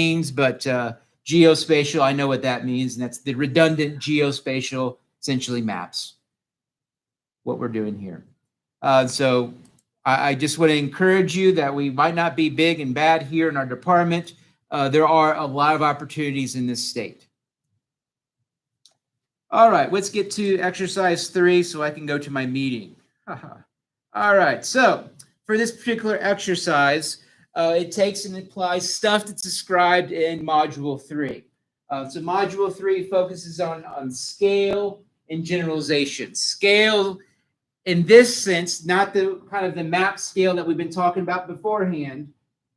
means, but geospatial, I know what that means, and that's the redundant geospatial, essentially maps, what we're doing here. So I just want to encourage you that we might not be big and bad here in our department. There are a lot of opportunities in this state. All right, let's get to exercise 3 so I can go to my meeting. All right, so for this particular exercise, it takes and applies stuff that's described in Module 3. So Module 3 focuses on scale and generalization. Scale, in this sense, not the kind of the map scale that we've been talking about beforehand.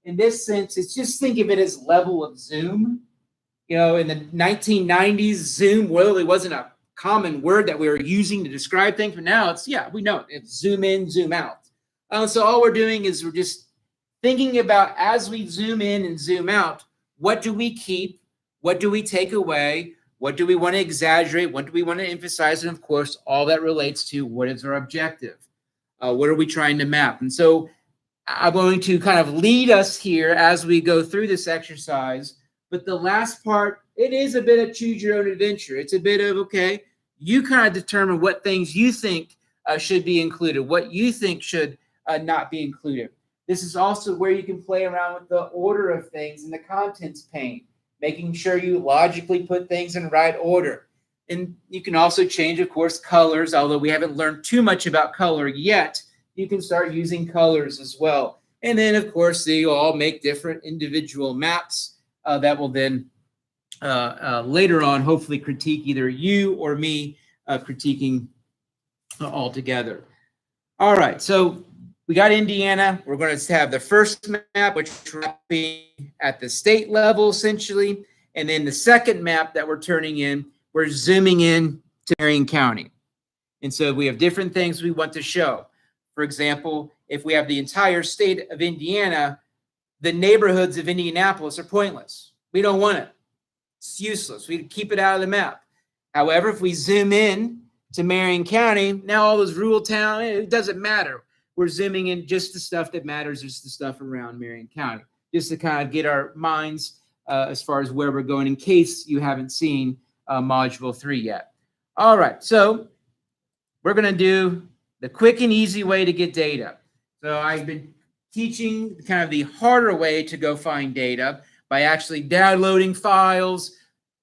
In this sense, it's just think of it as level of zoom. You know, in the 1990s, zoom really wasn't a common word that we were using to describe things, but now it's, yeah, we know it. It's zoom in, zoom out. So all we're doing is we're just thinking about, as we zoom in and zoom out, what do we keep? What do we take away? What do we want to exaggerate? What do we want to emphasize? And of course, all that relates to what is our objective? What are we trying to map? And so I'm going to kind of lead us here as we go through this exercise. But the last part, it is a bit of choose your own adventure. It's a bit of, okay, you kind of determine what things you think should be included, what you think should not be included. This is also where you can play around with the order of things in the contents pane, making sure you logically put things in right order. And you can also change, of course, colors, although we haven't learned too much about color yet. You can start using colors as well. And then, of course, they all make different individual maps that will then later on hopefully critique either you or me critiquing all together. All right, so we got Indiana. We're going to have the first map, which will be at the state level, essentially. And then the second map that we're turning in, we're zooming in to Marion County. And so we have different things we want to show. For example, if we have the entire state of Indiana, the neighborhoods of Indianapolis are pointless. We don't want it. It's useless. We keep it out of the map. However, if we zoom in to Marion County, now all those rural towns, it doesn't matter. We're zooming in just the stuff that matters, just the stuff around Marion County, just to kind of get our minds as far as where we're going in case you haven't seen Module 3 yet. All right, so we're going to do the quick and easy way to get data. So I've been teaching kind of the harder way to go find data by actually downloading files,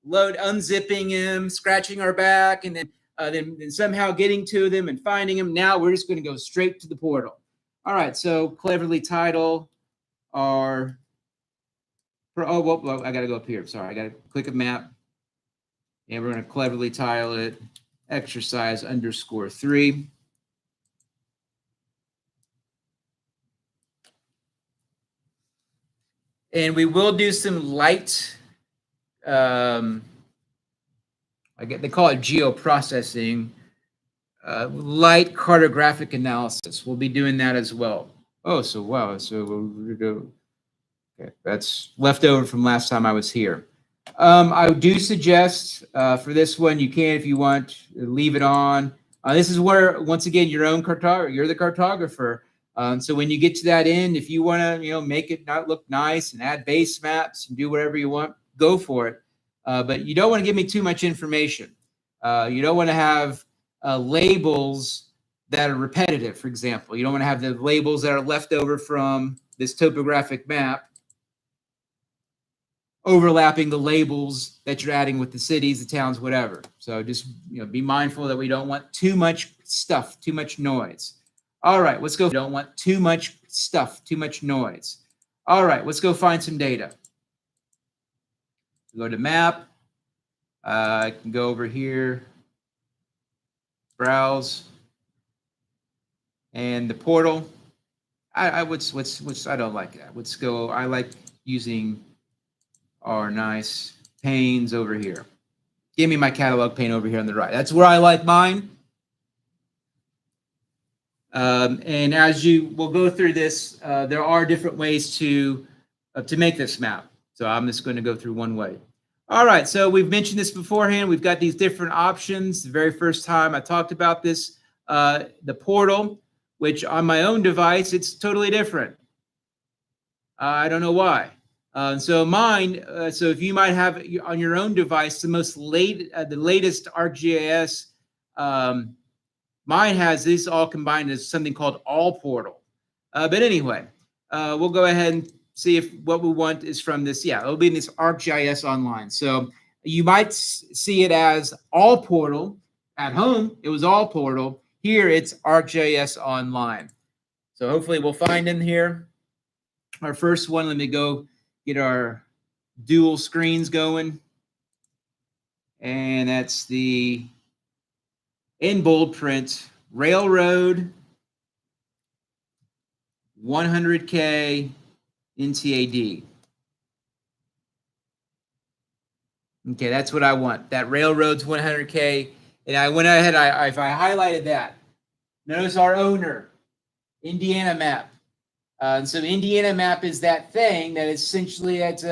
unzipping them, scratching our back, and then somehow getting to them and finding them. Now we're just going to go straight to the portal. All right, so cleverly title our, well, I got to go up here. Sorry, I got to click a map. And we're going to cleverly title it exercise _3. And we will do some light, they call it geoprocessing, light cartographic analysis. We'll be doing that as well. Oh, so wow. So we'll do, okay, that's left over from last time I was here. I do suggest for this one, you can, if you want, leave it on. This is where, once again, your own cartographer, you're the cartographer. So when you get to that end, if you want to, make it not look nice and add base maps and do whatever you want, go for it. But you don't want to give me too much information. You don't want to have labels that are repetitive, for example. You don't want to have the labels that are left over from this topographic map overlapping the labels that you're adding with the cities, the towns, whatever. So just be mindful that we don't want too much stuff, too much noise. All right, let's go. We don't want too much stuff, too much noise. All right, let's go find some data. Go to map. I can go over here, browse, and the portal. I don't like that. Let's go. I like using our nice panes over here. Give me my catalog pane over here on the right. That's where I like mine. And as you will go through this, there are different ways to make this map. So I'm just going to go through one way. All right, so we've mentioned this beforehand. We've got these different options. The very first time I talked about this, the portal, which on my own device, it's totally different. I don't know why. So mine, so if you might have on your own device the the latest ArcGIS, mine has this all combined as something called All Portal. But anyway, we'll go ahead and see if what we want is from this. Yeah, it'll be in this ArcGIS Online. So you might see it as All Portal. At home, it was All Portal. Here, it's ArcGIS Online. So hopefully we'll find in here our first one. Let me go get our dual screens going. And that's the in bold print Railroad 100K NTAD. Okay, that's what I want. That Railroad's 100K. And I went ahead, if I highlighted that, notice our owner, Indiana map. And so the Indiana map is that thing that essentially that's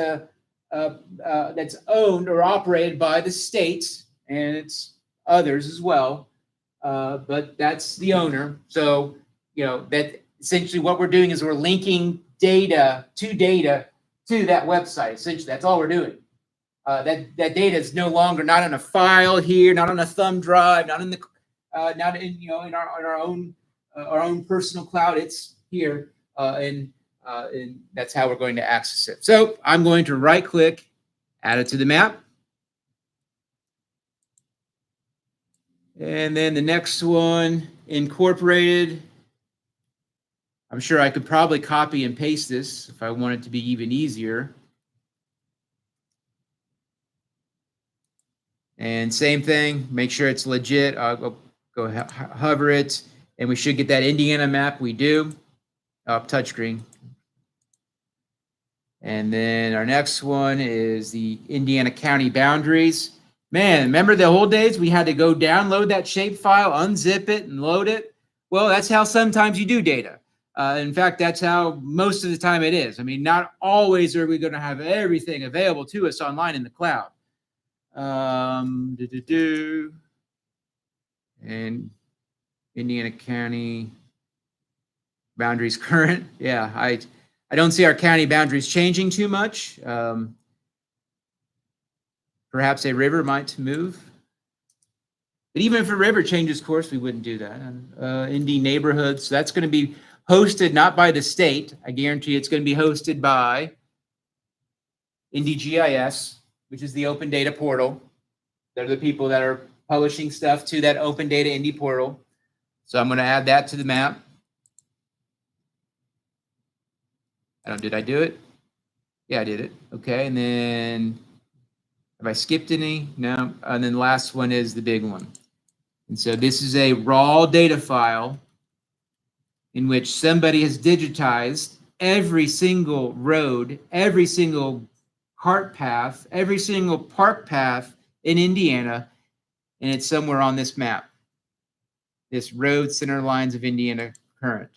owned or operated by the states, and it's others as well. But that's the owner. So, that essentially what we're doing is we're linking data to that website. Essentially, that's all we're doing. That data is no longer not on a file here, not on a thumb drive, not in in our own personal cloud. It's here, and that's how we're going to access it. So I'm going to right click, add it to the map, and then the next one, incorporated. I'm sure I could probably copy and paste this if I want it to be even easier. And same thing, make sure it's legit. I'll go hover it, and we should get that Indiana map. We do. Touchscreen. And then our next one is the Indiana County boundaries. Man, remember the old days? We had to go download that shapefile, unzip it, and load it. Well, that's how sometimes you do data. In fact, that's how most of the time it is. I mean, not always are we going to have everything available to us online in the cloud. And Indiana County boundaries current. Yeah, I don't see our county boundaries changing too much. Perhaps a river might move. But even if a river changes course, we wouldn't do that. Indy neighborhoods, that's going to be hosted not by the state. I guarantee it's going to be hosted by Indy GIS, which is the open data portal. They're the people that are publishing stuff to that open data Indy portal. So I'm going to add that to the map. Did I do it? Yeah, I did it. Okay, and then have I skipped any? No. And then the last one is the big one. And so this is a raw data file in which somebody has digitized every single road, every single cart path, every single park path in Indiana, and it's somewhere on this map. This road center lines of Indiana current.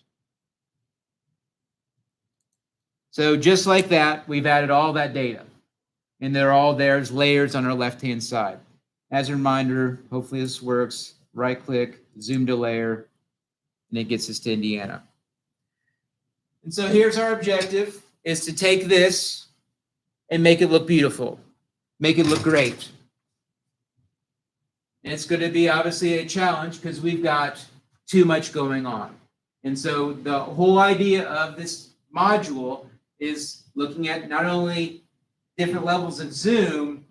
So just like that, we've added all that data, and they're all there as layers on our left-hand side. As a reminder, hopefully this works. Right-click, zoom to layer, and it gets us to Indiana. And so here's our objective, is to take this and make it look beautiful, make it look great. And it's going to be obviously a challenge because we've got too much going on. And so the whole idea of this module is looking at not only different levels of zoom,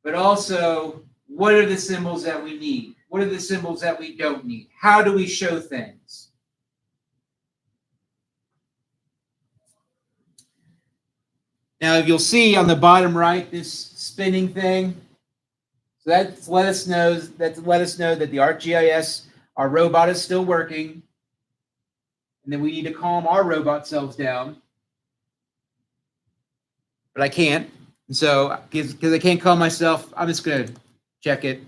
but also what are the symbols that we need? What are the symbols that we don't need? How do we show things? Now, if you'll see on the bottom right, this spinning thing, so that's let us know that the ArcGIS, our robot is still working, and then we need to calm our robot selves down. But I can't, and so because I can't calm myself, I'm just going to check it.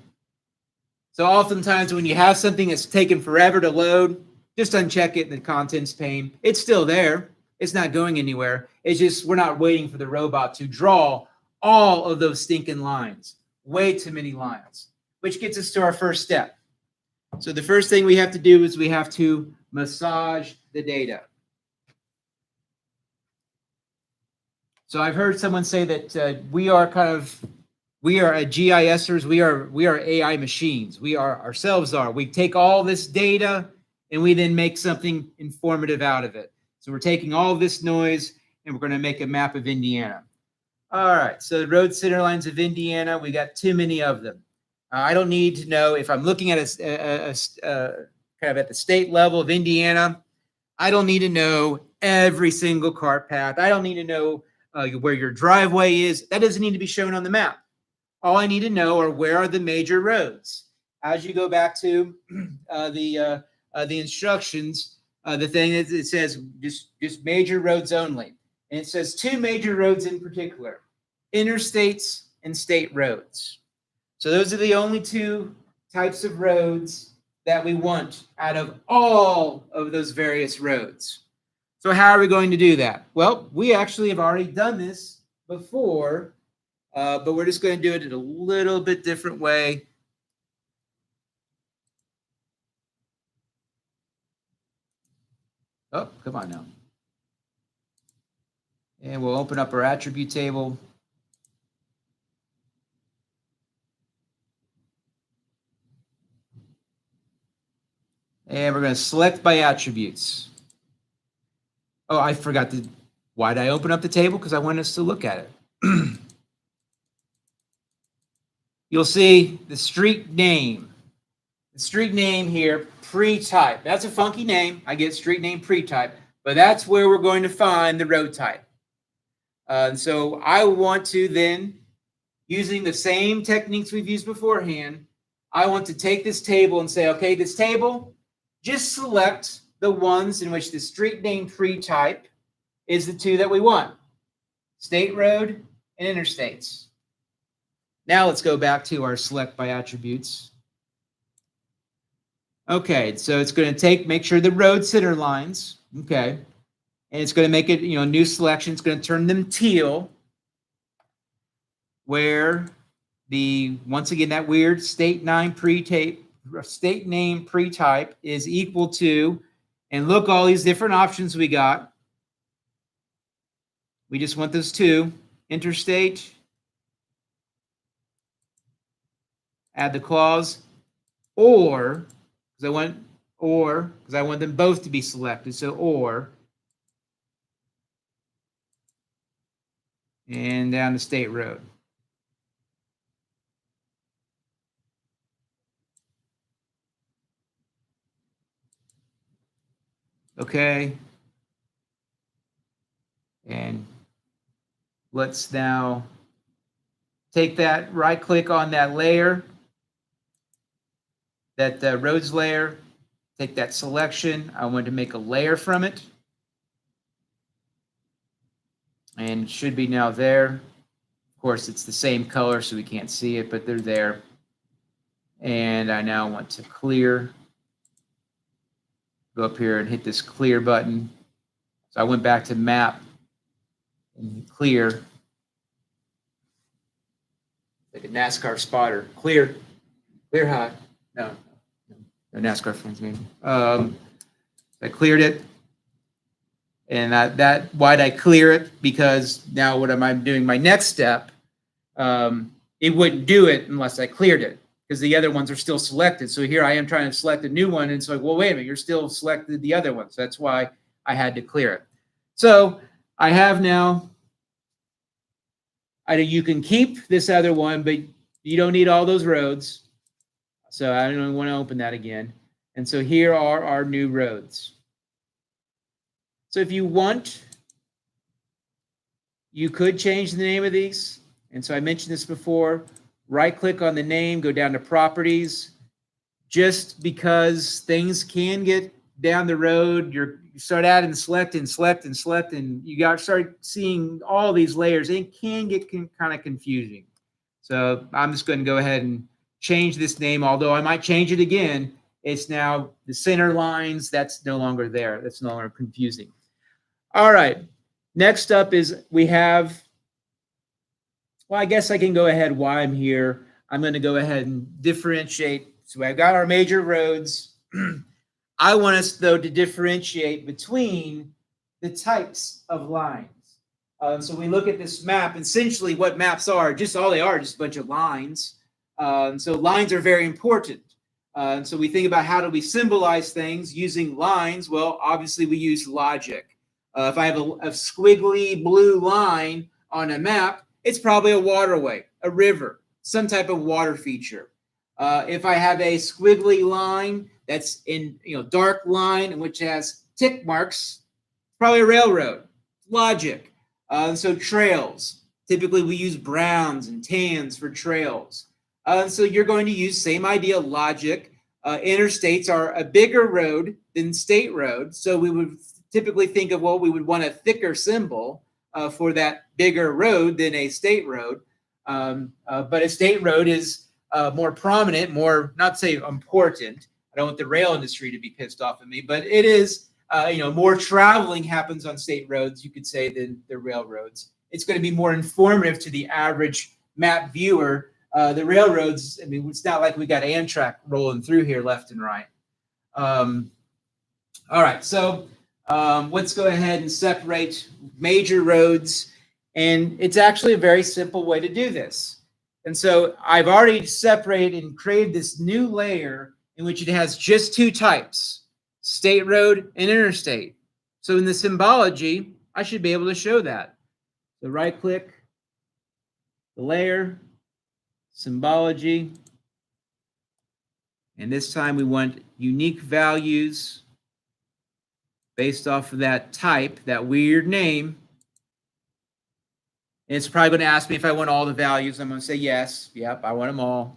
So oftentimes when you have something that's taken forever to load, just uncheck it in the contents pane. It's still there. It's not going anywhere. It's just we're not waiting for the robot to draw all of those stinking lines. Way too many lines, which gets us to our first step. So the first thing we have to do is we have to massage the data. So I've heard someone say that we are GISers. We are AI machines. We are ourselves are. We take all this data and we then make something informative out of it. So we're taking all this noise and we're going to make a map of Indiana. All right. So the road center lines of Indiana, we got too many of them. I don't need to know if I'm looking at kind of at the state level of Indiana. I don't need to know every single cart path. I don't need to know where your driveway is. That doesn't need to be shown on the map. All I need to know are where are the major roads. As you go back to the instructions, the thing is it says just major roads only, and it says two major roads in particular: interstates and state roads. So those are the only two types of roads that we want out of all of those various roads. So how are we going to do that? Well, we actually have already done this before, but we're just going to do it in a little bit different way. Oh, come on now. And we'll open up our attribute table. And we're going to select by attributes. Oh, I forgot to. Why did I open up the table? Because I want us to look at it. You'll see the street name. The street name here, pre-type. That's a funky name. I get street name pre-type, but that's where we're going to find the road type. So I want to then, using the same techniques we've used beforehand, I want to take this table and say, okay, this table, just select the ones in which the street name pre-type is the two that we want: state road and interstates. Now let's go back to our select by attributes. Okay, so it's going to make sure the road center lines, okay, and it's going to make it, new selection. It's going to turn them teal, where once again, that weird state name pre-type is equal to, and look, all these different options we got. We just want those two: interstate, add the clause, or, because I want them both to be selected. So or, and down to state road. Okay. And let's now take that, right click on that layer, that roads layer, take that selection. I want to make a layer from it. And it should be now there. Of course, it's the same color, so we can't see it, but they're there. And I now want to clear. Go up here and hit this clear button. So I went back to map and clear. Like a NASCAR spotter. Clear high. No NASCAR fans maybe. I cleared it. And why'd I clear it? Because now what am I doing? My next step, it wouldn't do it unless I cleared it, because the other ones are still selected. So here I am trying to select a new one, and it's like, well, wait a minute, you're still selected the other ones. That's why I had to clear it. So I have now, you can keep this other one, but you don't need all those roads. So I don't want to open that again. And so here are our new roads. So if you want, you could change the name of these. And so I mentioned this before. Right click on the name, go down to properties. Just because things can get down the road, you start adding select, and you start seeing all these layers. It can get kind of confusing. So I'm just going to go ahead and change this name, although I might change it again. It's now the center lines. That's no longer there. That's no longer confusing. All right. Next up is we have, well, I guess I can go ahead while I'm here. I'm going to go ahead and differentiate. So I've got our major roads. I want us, though, to differentiate between the types of lines. So we look at this map. Essentially, what maps are, just all they are, just a bunch of lines. So lines are very important. So we think about how do we symbolize things using lines. Well, obviously we use logic. If I have a squiggly blue line on a map, it's probably a waterway, a river, some type of water feature. If I have a squiggly line that's in dark line which has tick marks, probably a railroad. Logic. So trails. Typically we use browns and tans for trails. So you're going to use same idea, logic. Interstates are a bigger road than state road. So we would typically think of, well, we would want a thicker symbol for that bigger road than a state road. But a state road is more prominent, more, not say important. I don't want the rail industry to be pissed off at me, but it is, more traveling happens on state roads, you could say, than the railroads. It's going to be more informative to the average map viewer. The railroads, I mean, it's not like we got Amtrak rolling through here left and right. All right, so let's go ahead and separate major roads. And it's actually a very simple way to do this. And so I've already separated and created this new layer in which it has just two types, state road and interstate. So in the symbology, I should be able to show that. So right click, the layer, symbology. And this time we want unique values based off of that type, that weird name. And it's probably going to ask me if I want all the values. I'm going to say yes. Yep, I want them all.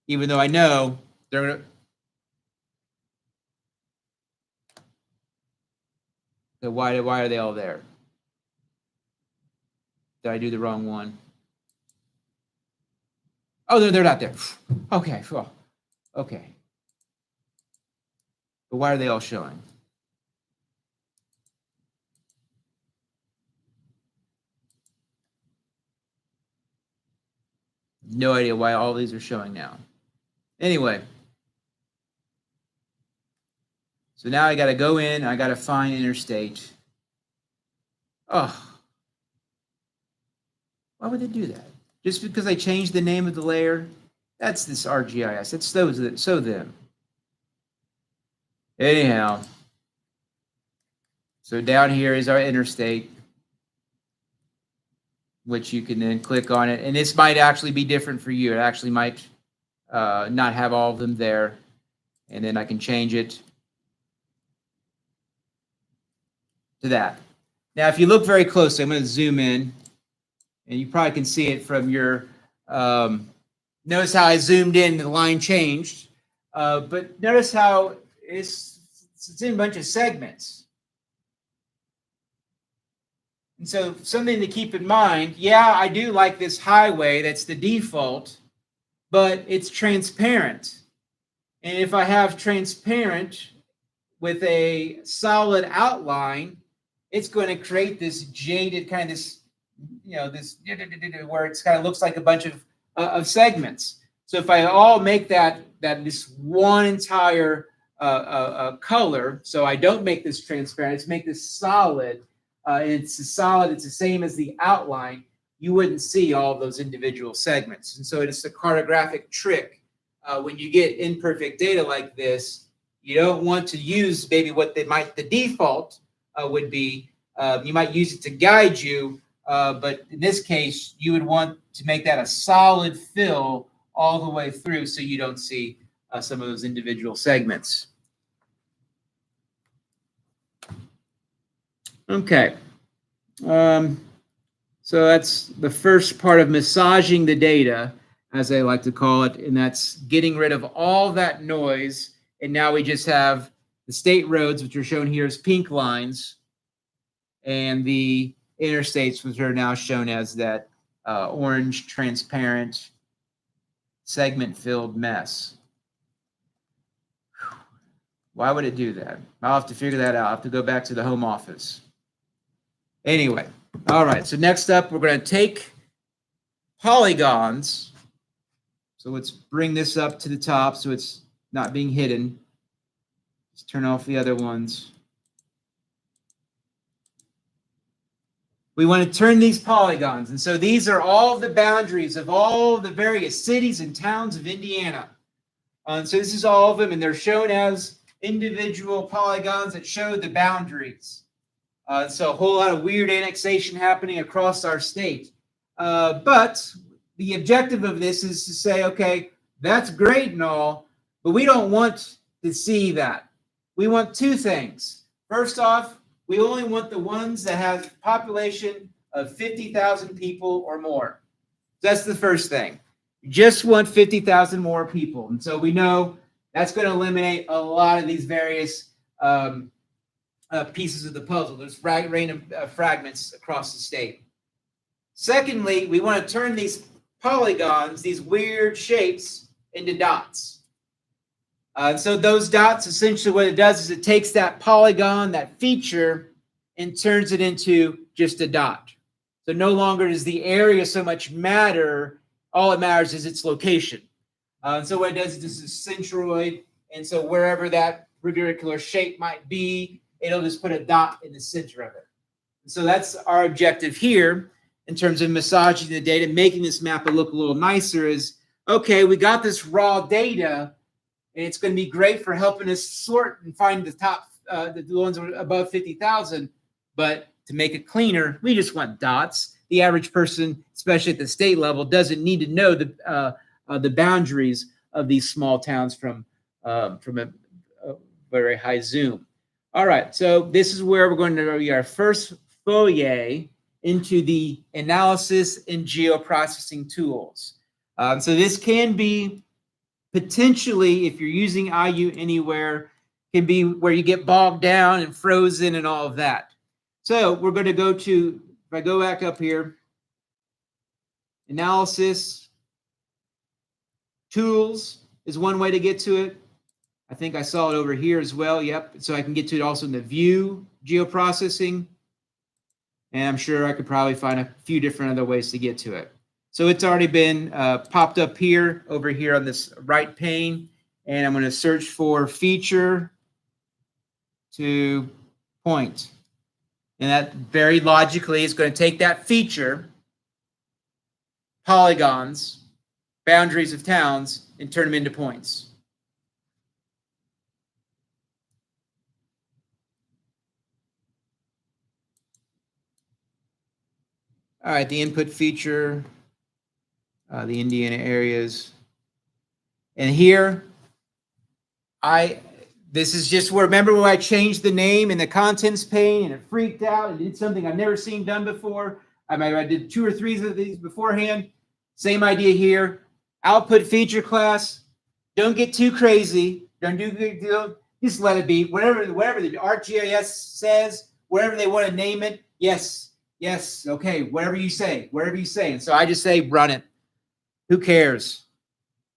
Even though I know they're going to. So why are they all there? Did I do the wrong one? Oh, they're not there. Okay. Okay. But why are they all showing? No idea why all these are showing now. Anyway. So now I got to go in. I got to find interstate. Oh. Why would they do that? Just because I changed the name of the layer? That's this ArcGIS. It's so them. Anyhow. So down here is our interstate, which you can then click on it. And this might actually be different for you. It actually might not have all of them there. And then I can change it to that. Now, if you look very closely, I'm going to zoom in. And you probably can see it from your, notice how I zoomed in, the line changed. But notice how it's in a bunch of segments. And so something to keep in mind, yeah, I do like this highway, that's the default, but it's transparent. And if I have transparent with a solid outline, it's going to create this jaded kind of this, this where it's kind of looks like a bunch of segments. So if I all make that this one entire color, so I don't make this transparent, it's make this solid. It's solid. It's the same as the outline. You wouldn't see all of those individual segments, and so it's a cartographic trick. When you get imperfect data like this, you don't want to use maybe what the default would be. You might use it to guide you. But in this case, you would want to make that a solid fill all the way through so you don't see some of those individual segments. Okay. So that's the first part of massaging the data, as I like to call it, and that's getting rid of all that noise. And now we just have the state roads, which are shown here as pink lines, and the interstates, which are now shown as that orange, transparent, segment-filled mess. Why would it do that? I'll have to figure that out. I'll have to go back to the home office. Anyway, all right. So next up, we're going to take polygons. So let's bring this up to the top so it's not being hidden. Let's turn off the other ones. we want to turn these polygons. And so these are all the boundaries of all the various cities and towns of Indiana. So this is all of them, and they're shown as individual polygons that show the boundaries. So a whole lot of weird annexation happening across our state. But the objective of this is to say, okay, that's great and all, but we don't want to see that. We want two things. First off, we only want the ones that have a population of 50,000 people or more. That's the first thing. You just want 50,000 more people. And so we know that's going to eliminate a lot of these various pieces of the puzzle. There's random fragments across the state. Secondly, we want to turn these polygons, these weird shapes, into dots. So those dots, essentially what it does is it takes that polygon, that feature, and turns it into just a dot. So no longer does the area so much matter. All that matters is its location. So what it does is this is centroid, and so wherever that particular shape might be, it'll just put a dot in the center of it. And so that's our objective here in terms of massaging the data, making this map look a little nicer is, okay, we got this raw data, and it's going to be great for helping us sort and find the top, the ones above 50,000. But to make it cleaner, we just want dots. The average person, especially at the state level, doesn't need to know the boundaries of these small towns from a very high zoom. All right, so this is where we're going to be our first foyer into the analysis and geoprocessing tools. So this can be potentially, if you're using IU anywhere, can be where you get bogged down and frozen and all of that. So we're going to go to, if I go back up here, analysis, tools is one way to get to it. I think I saw it over here as well. Yep. So I can get to it also in the view geoprocessing. And I'm sure I could probably find a few different other ways to get to it. So it's already been popped up here, over here on this right pane. And I'm going to search for feature to point. And that very logically is going to take that feature, polygons, boundaries of towns, and turn them into points. All right, the input feature, the Indiana areas. And here, this is just where, remember when I changed the name in the contents pane and it freaked out and did something I've never seen done before? I did 2 or 3 of these beforehand. Same idea here. Output feature class. Don't get too crazy. Don't just let it be. Whatever the ArcGIS says, whatever they want to name it, yes, okay, whatever you say. And so I just say run it. Who cares?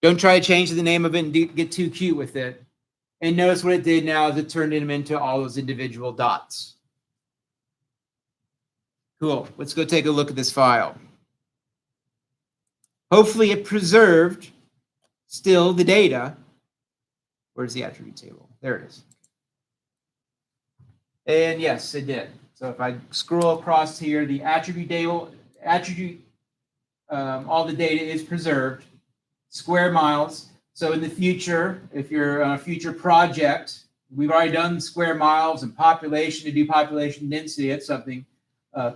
Don't try to change the name of it and get too cute with it. And notice what it did now is it turned them into all those individual dots. Cool. Let's go take a look at this file. Hopefully it preserved still the data. Where's the attribute table? There it is. And yes, it did. So if I scroll across here, the attribute table, all the data is preserved. Square miles. So in the future, if you're on a future project, we've already done square miles and population to do population density. That's something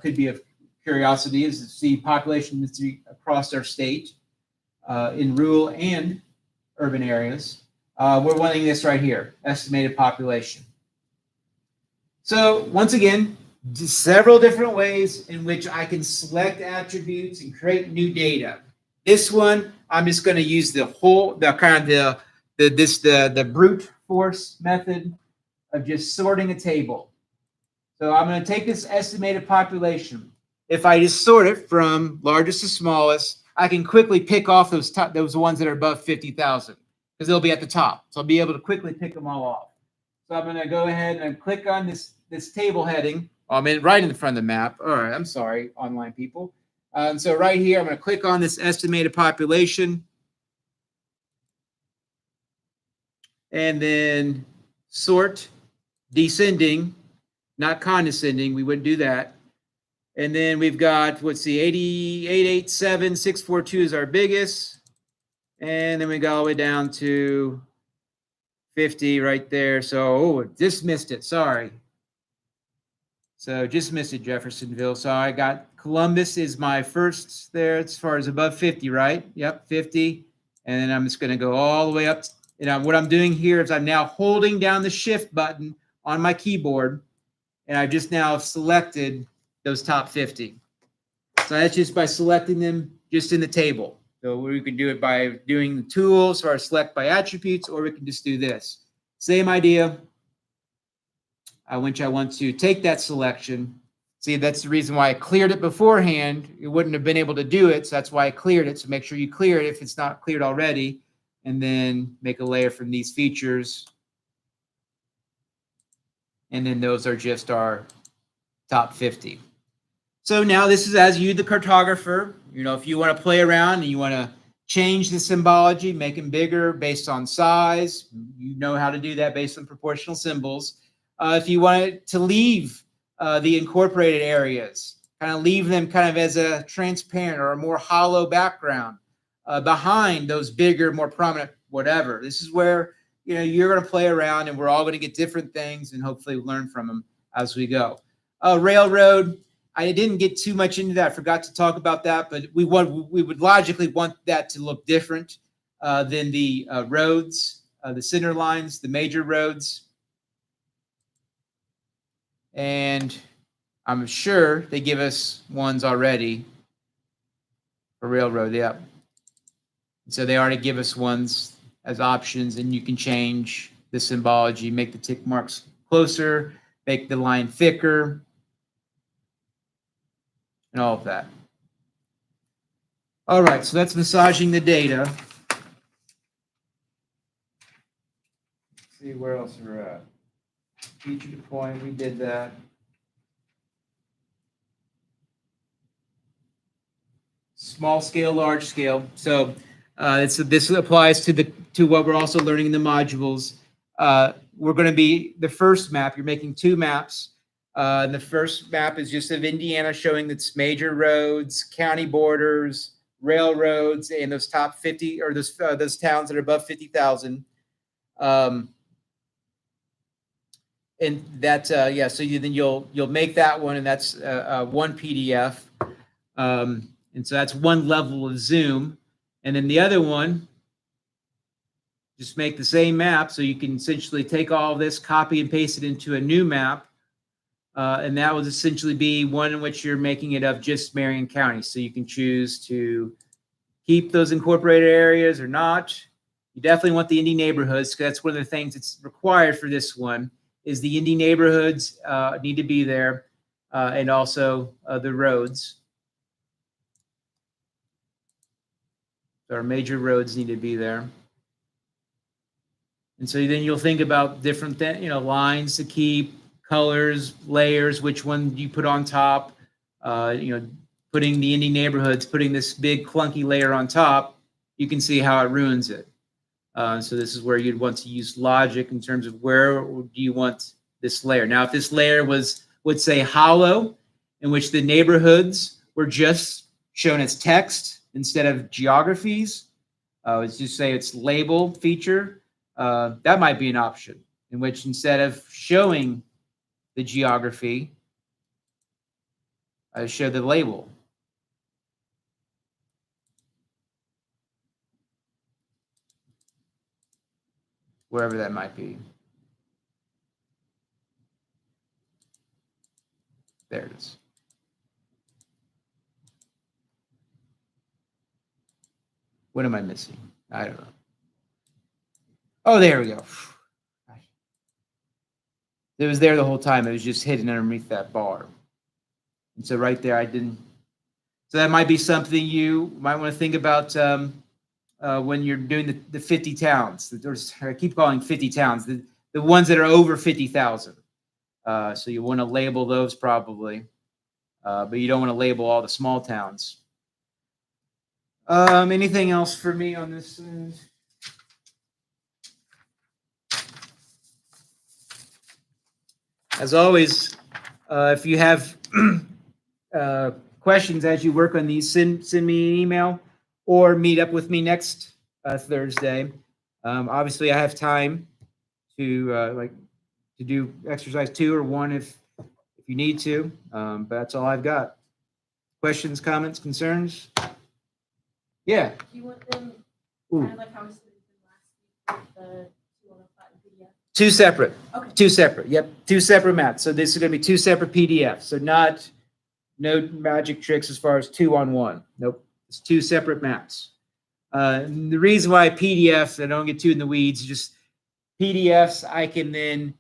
could be of curiosity, is to see population density across our state in rural and urban areas. We're wanting this right here, estimated population. So once again, several different ways in which I can select attributes and create new data. This one, I'm just going to use the brute force method of just sorting a table. So I'm going to take this estimated population. If I just sort it from largest to smallest, I can quickly pick off those ones that are above 50,000 because they'll be at the top. So I'll be able to quickly pick them all off. So I'm going to go ahead and click on this table heading. I'm right in the front of the map. All right, I'm sorry, online people. So right here, I'm going to click on this estimated population. And then sort descending, not condescending. We wouldn't do that. And then we've got, what's the 887,642 is our biggest. And then we go all the way down to 50 right there. So, oh, just missed it. Sorry. So just missed it, Jeffersonville. So I got Columbus is my first there as far as above 50, right? Yep, 50. And then I'm just going to go all the way up. And what I'm doing here is I'm now holding down the shift button on my keyboard. And I've just now selected those top 50. So that's just by selecting them just in the table. So we can do it by doing the tools or select by attributes, or we can just do this. Same idea. Which I want to take that selection. See, that's the reason why I cleared it beforehand. You wouldn't have been able to do it. So that's why I cleared it. So make sure you clear it if it's not cleared already. And then make a layer from these features. And then those are just our top 50. So now this is as you, the cartographer. You know, if you want to play around and you want to change the symbology, make them bigger based on size, you know how to do that based on proportional symbols. If you wanted to leave the incorporated areas, kind of leave them kind of as a transparent or a more hollow background behind those bigger, more prominent whatever. This is where, you know, you're going to play around and we're all going to get different things and hopefully learn from them as we go. Railroad, I didn't get too much into that. I forgot to talk about that, but we would logically want that to look different than the roads, the center lines, the major roads. And I'm sure they give us ones already for railroad. Yeah. So they already give us ones as options, and you can change the symbology, make the tick marks closer, make the line thicker, and all of that. All right, so that's massaging the data. Let's see where else we're at. Feature deployment, we did that. Small scale, large scale. So this applies to what we're also learning in the modules. We're going to be the first map. You're making two maps. And the first map is just of Indiana, showing its major roads, county borders, railroads, and those top 50 or those towns that are above 50,000. And that's yeah. So then you'll make that one, and that's one PDF. And so that's one level of zoom. And then the other one, just make the same map. So you can essentially take all of this, copy and paste it into a new map. And that will essentially be one in which you're making it of just Marion County. So you can choose to keep those incorporated areas or not. You definitely want the Indy neighborhoods, because that's one of the things that's required for this one, is the Indy neighborhoods need to be there, and also the roads. Our major roads need to be there. And so then you'll think about different lines to keep, colors, layers, which one you put on top. Putting the Indy neighborhoods, putting this big clunky layer on top, you can see how it ruins it. So this is where you'd want to use logic in terms of where do you want this layer. Now, if this layer would say hollow, in which the neighborhoods were just shown as text instead of geographies, let's just say it's label feature, that might be an option, in which instead of showing the geography, I show the label. Wherever that might be. There it is. What am I missing? I don't know. Oh, there we go. It was there the whole time. It was just hidden underneath that bar. And so right there, I didn't. So that might be something you might want to think about when you're doing the 50 towns. I keep calling 50 towns, the ones that are over 50,000. So you want to label those probably, but you don't want to label all the small towns. Anything else for me on this? As always, if you have questions as you work on these, send me an email or meet up with me next Thursday. Obviously, I have time to do exercise 2 or 1 if you need to. But that's all I've got. Questions, comments, concerns? Yeah. Do you want them Ooh. kind of like how we submitted them last week with the 205 PDF? 2 separate. Okay. 2 separate. Yep. 2 separate maps. So this is going to be 2 separate PDFs. So no magic tricks as far as 2 on 1. Nope. It's 2 separate maps. And the reason why PDFs, I don't get too in the weeds, just PDFs, I can then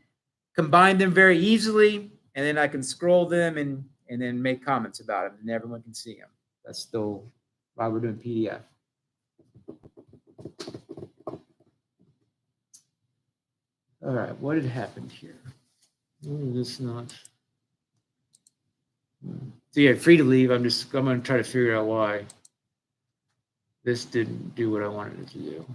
combine them very easily, and then I can scroll them and then make comments about them, and everyone can see them. That's still why we're doing PDF. All right, what had happened here? Oh, this not. So yeah, free to leave. I'm going to try to figure out why this didn't do what I wanted it to do.